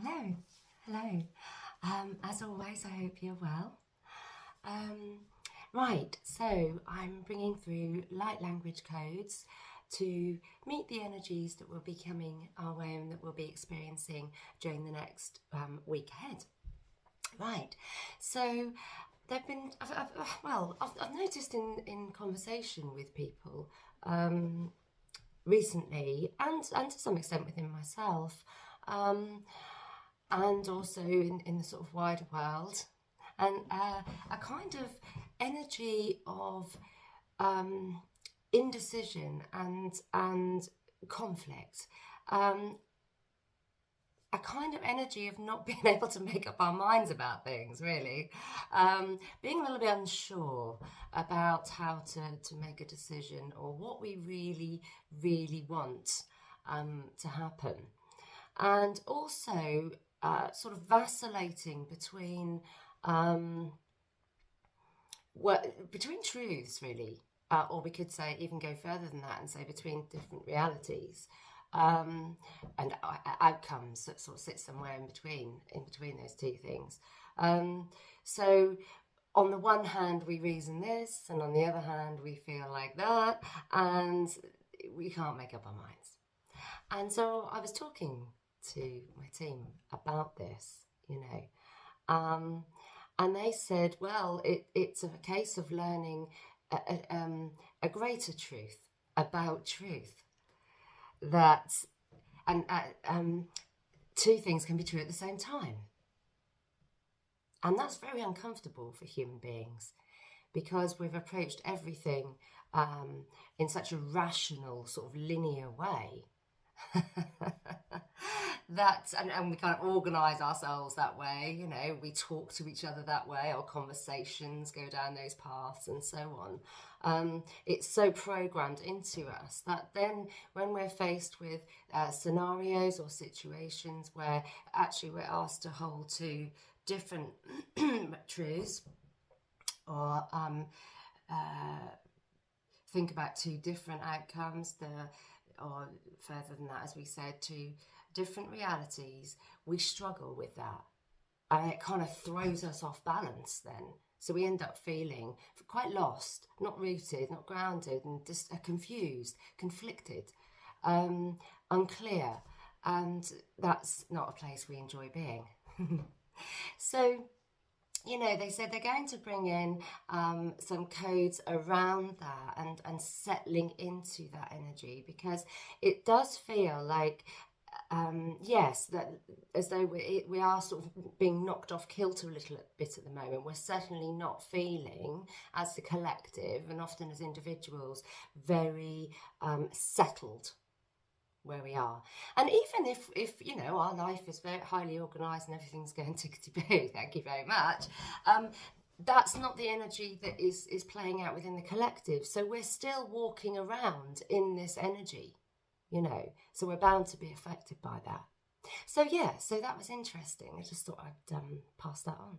Hello, hello. As always, I hope you're well. Right, so I'm bringing through light language codes to meet the energies that will be coming our way and that we'll be experiencing during the next week ahead. Right, so there've been, I've noticed in conversation with people recently, and to some extent within myself, and also in the sort of wider world, and a kind of energy of indecision and conflict, a kind of energy of not being able to make up our minds about things, really, being a little bit unsure about how to make a decision or what we really want to happen, and also sort of vacillating between between truths, really, or we could say even go further than that and say between different realities, and outcomes that sort of sit somewhere in between those two things. So on the one hand we reason this, and on the other hand we feel like that, and we can't make up our minds. And so I was talking to my team about this, and they said, well, it's a case of learning a greater truth about truth, that and two things can be true at the same time. And that's very uncomfortable for human beings, because we've approached everything in such a rational, sort of linear way that, and we kind of organise ourselves that way, we talk to each other that way, our conversations go down those paths and so on. It's so programmed into us that then when we're faced with scenarios or situations where actually we're asked to hold to different truths, or think about two different outcomes, or further than that, as we said, to different realities, we struggle with that. And it kind of throws us off balance then. So we end up feeling quite lost, not rooted, not grounded, and just confused, conflicted, unclear. And that's not a place we enjoy being. So, they said they're going to bring in some codes around that and settling into that energy, because it does feel like, yes, that as though we are sort of being knocked off kilter a little bit at the moment. We're certainly not feeling, as a collective and often as individuals, very settled where we are. And even if our life is very highly organised and everything's going tickety-boo, thank you very much, that's not the energy that is playing out within the collective. So we're still walking around in this energy, so we're bound to be affected by that. So that was interesting. I just thought I'd pass that on.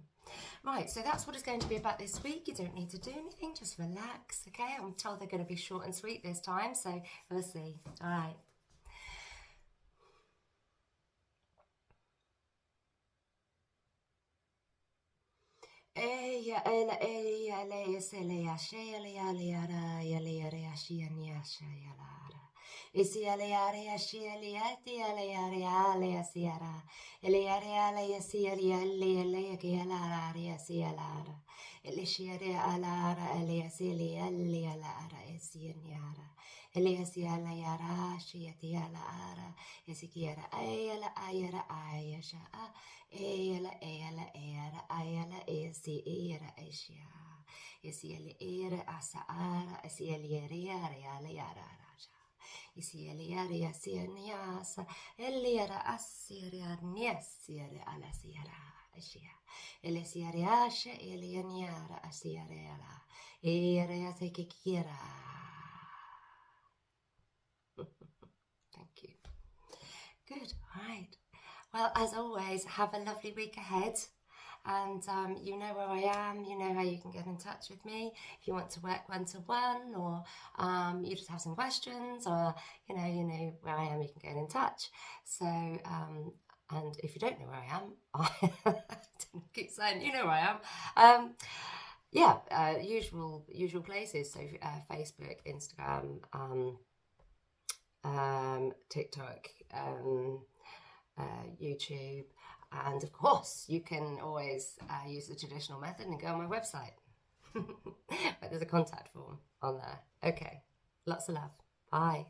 Right, so that's what it's going to be about this week. You don't need to do anything, just relax, okay? I'm told they're going to be short and sweet this time, so we'll see. All right. Eya ela eya leya seleya sheya leya ra ya leya rea shia nia sheya lara. Isi aleya rea shia liati aleya rea leya siara. Eleya rea leya siaria leya leya kia lara rea sia lara. Ele shia rea alara eleya silia leya lara esia niara. Eleya sia leya ra shia tia lara. Esi kiara ayala ayara ayasha. Ela era ayala esi era asia esi ele era asaara esi ele era yara yara raja esi ele era asia niasa ele era asia niasia ala siara asia ele siara asha ele niara asia ala era te kikira. Thank you. Good. All right. Well, as always, have a lovely week ahead, and you know where I am, you know how you can get in touch with me if you want to work one-to-one, or you just have some questions, or you know where I am, you can get in touch. So and And if you don't know where I am, I keep saying, you know where I am. Usual places. So Facebook, Instagram, TikTok, YouTube, and of course you can always use the traditional method and go on my website. But there's a contact form on there. Okay, lots of love. Bye.